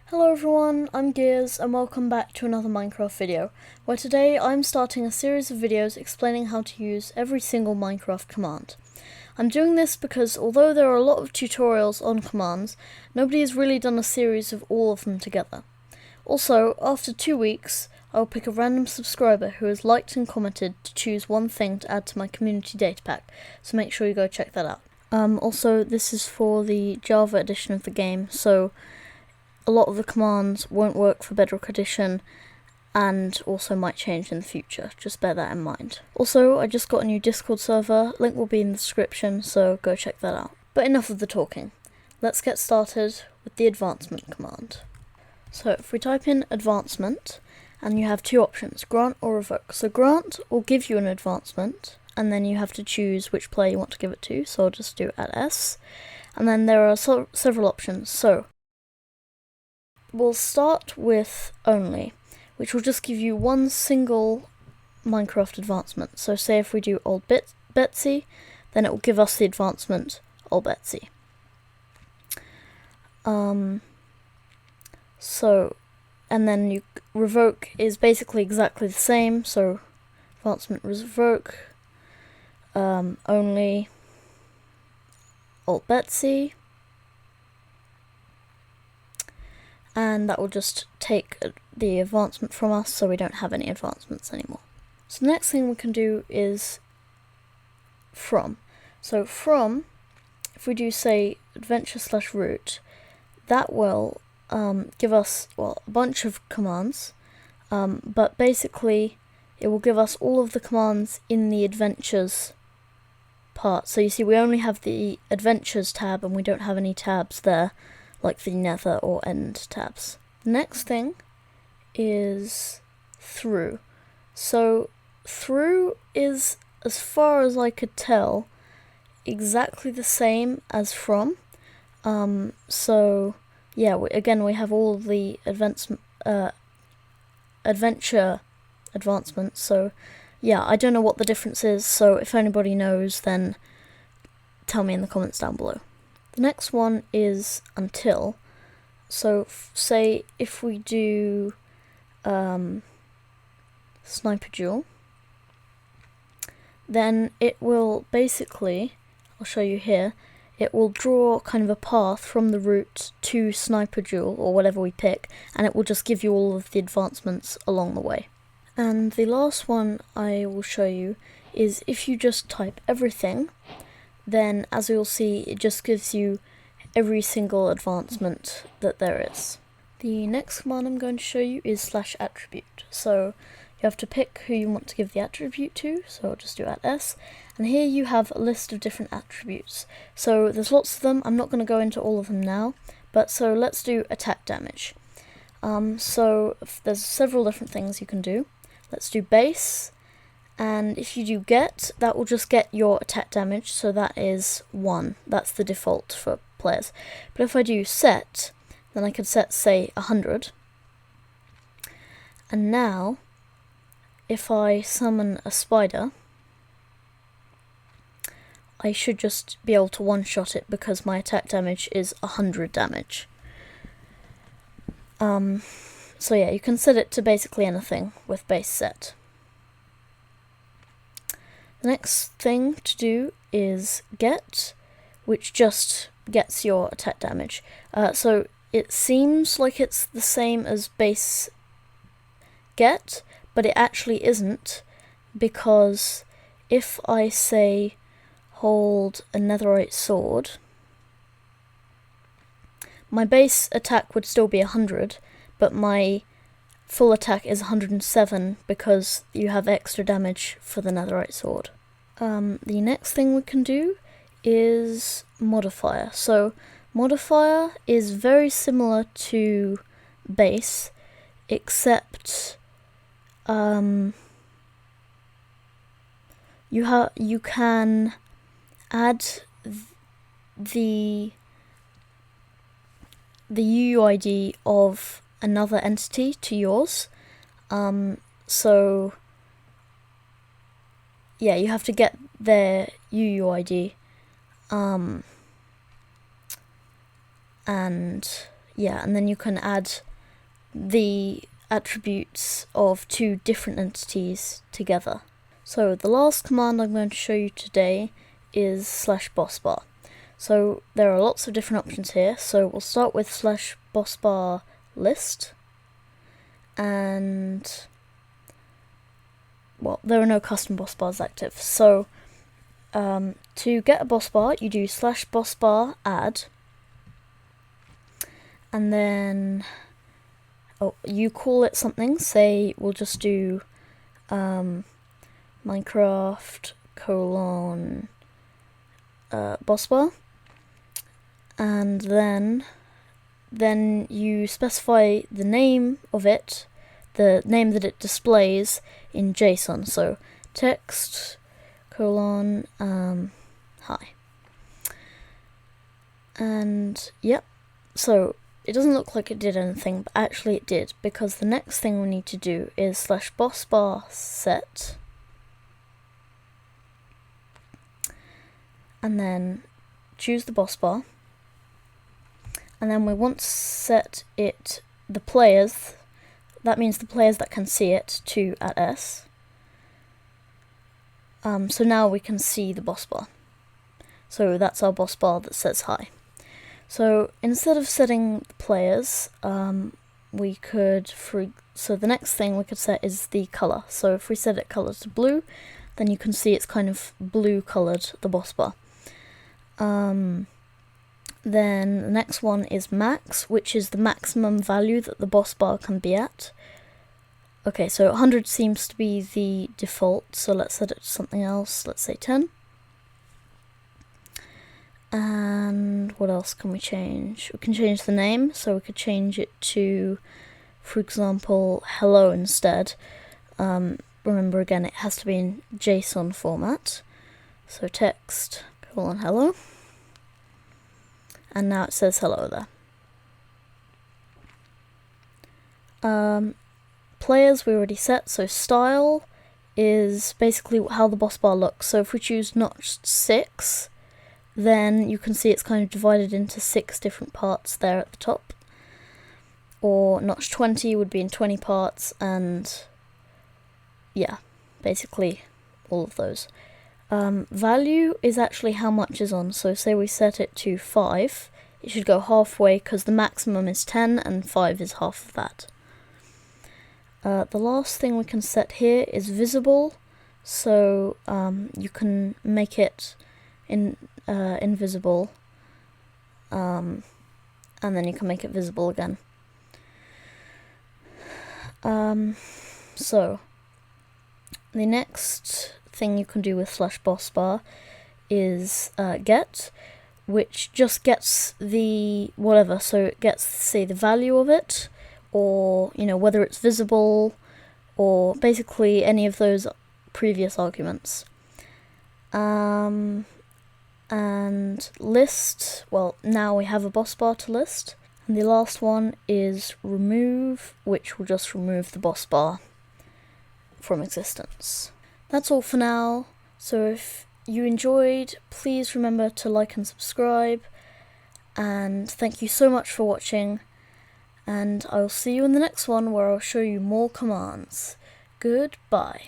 Hello everyone, I'm Gears and welcome back to another Minecraft video, where today I'm starting a series of videos explaining how to use every single Minecraft command. I'm doing this because although there are a lot of tutorials on commands, nobody has really done a series of all of them together. Also, after 2 weeks, I will pick a random subscriber who has liked and commented to choose one thing to add to my community data pack, so make sure you go check that out. Also, this is for the Java edition of the game, so a lot of the commands won't work for Bedrock Edition and also might change in the future, just bear that in mind. Also, I just got a new Discord server, link will be in the description, so go check that out. But enough of the talking, let's get started with the advancement command. So if we type in advancement, and you have two options, grant or revoke. So grant will give you an advancement, and then you have to choose which player you want to give it to, so I'll just do @s. And then there are several options, so we'll start with only, which will just give you one single Minecraft advancement. So say if we do old Betsy, then it will give us the advancement old Betsy. And then revoke is basically exactly the same, so advancement revoke, only old Betsy. And that will just take the advancement from us, so we don't have any advancements anymore. So the next thing we can do is from. So from, if we do say adventure/root, that will give us, well, a bunch of commands, but basically it will give us all of the commands in the adventures part. So you see we only have the adventures tab and we don't have any tabs there, like the nether or end tabs. Next thing is through. So through is, as far as I could tell, exactly the same as from. So yeah, again we have all of the adventure advancements. So yeah, I don't know what the difference is, so if anybody knows then tell me in the comments down below. The next one is until. So say if we do sniper duel, then it will basically, I'll show you here, it will draw kind of a path from the root to sniper duel or whatever we pick, and it will just give you all of the advancements along the way. And the last one I will show you is if you just type everything, then as you'll see it just gives you every single advancement that there is. The next command I'm going to show you is /attribute. So you have to pick who you want to give the attribute to, so I'll just do @s, and here you have a list of different attributes. So there's lots of them, I'm not going to go into all of them now, but so let's do attack damage. So there's several different things you can do. Let's do base, and if you do get, that will just get your attack damage, so that is 1. That's the default for players. But if I do set, then I could set, say, 100. And now, if I summon a spider, I should just be able to one-shot it because my attack damage is 100 damage. So yeah, you can set it to basically anything with base set. The next thing to do is get, which just gets your attack damage. So it seems like it's the same as base get, but it actually isn't, because if I say hold a netherite sword, my base attack would still be 100, but my full attack is 107 because you have extra damage for the netherite sword. The next thing we can do is modifier. So modifier is very similar to base, except you can add the UUID of another entity to yours. So yeah, you have to get their UUID, and yeah, and then you can add the attributes of two different entities together. So the last command I'm going to show you today is /bossbar. So there are lots of different options here, so we'll start with /bossbar list, and well, there are no custom boss bars active, so to get a boss bar you do /bossbar add, and then you call it something. Say we'll just do Minecraft : boss bar, and then you specify the name of it, the name that it displays in JSON. So text : hi. And yep, so it doesn't look like it did anything, but actually it did, because the next thing we need to do is /bossbar set, and then choose the boss bar, and then we want to set it, the players, that means the players that can see it, to @s. So now we can see the boss bar. So that's our boss bar that says hi. So instead of setting the players, we could, so the next thing we could set is the color. So if we set it color to blue, then you can see it's kind of blue colored, the boss bar. Then the next one is max, which is the maximum value that the boss bar can be at. Okay, so 100 seems to be the default, so let's set it to something else. Let's say 10. And what else can we change? We can change the name, so we could change it to, for example, hello instead. Remember again, it has to be in JSON format. So text : hello. And now it says hello there. Players we already set, so style is basically how the boss bar looks. So if we choose notched 6, then you can see it's kind of divided into 6 different parts there at the top. Or notch 20 would be in 20 parts, and yeah, basically all of those. Value is actually how much is on, so say we set it to 5, it should go halfway because the maximum is 10 and 5 is half of that. The last thing we can set here is visible, so you can make it invisible, and then you can make it visible again. So the next thing you can do with /bossbar is get, which just gets the whatever, so it gets, say, the value of it, or whether it's visible, or basically any of those previous arguments. And list, well, now we have a boss bar to list. And the last one is remove, which will just remove the boss bar from existence. That's all for now, so if you enjoyed, please remember to like and subscribe, and thank you so much for watching, and I will see you in the next one where I'll show you more commands. Goodbye.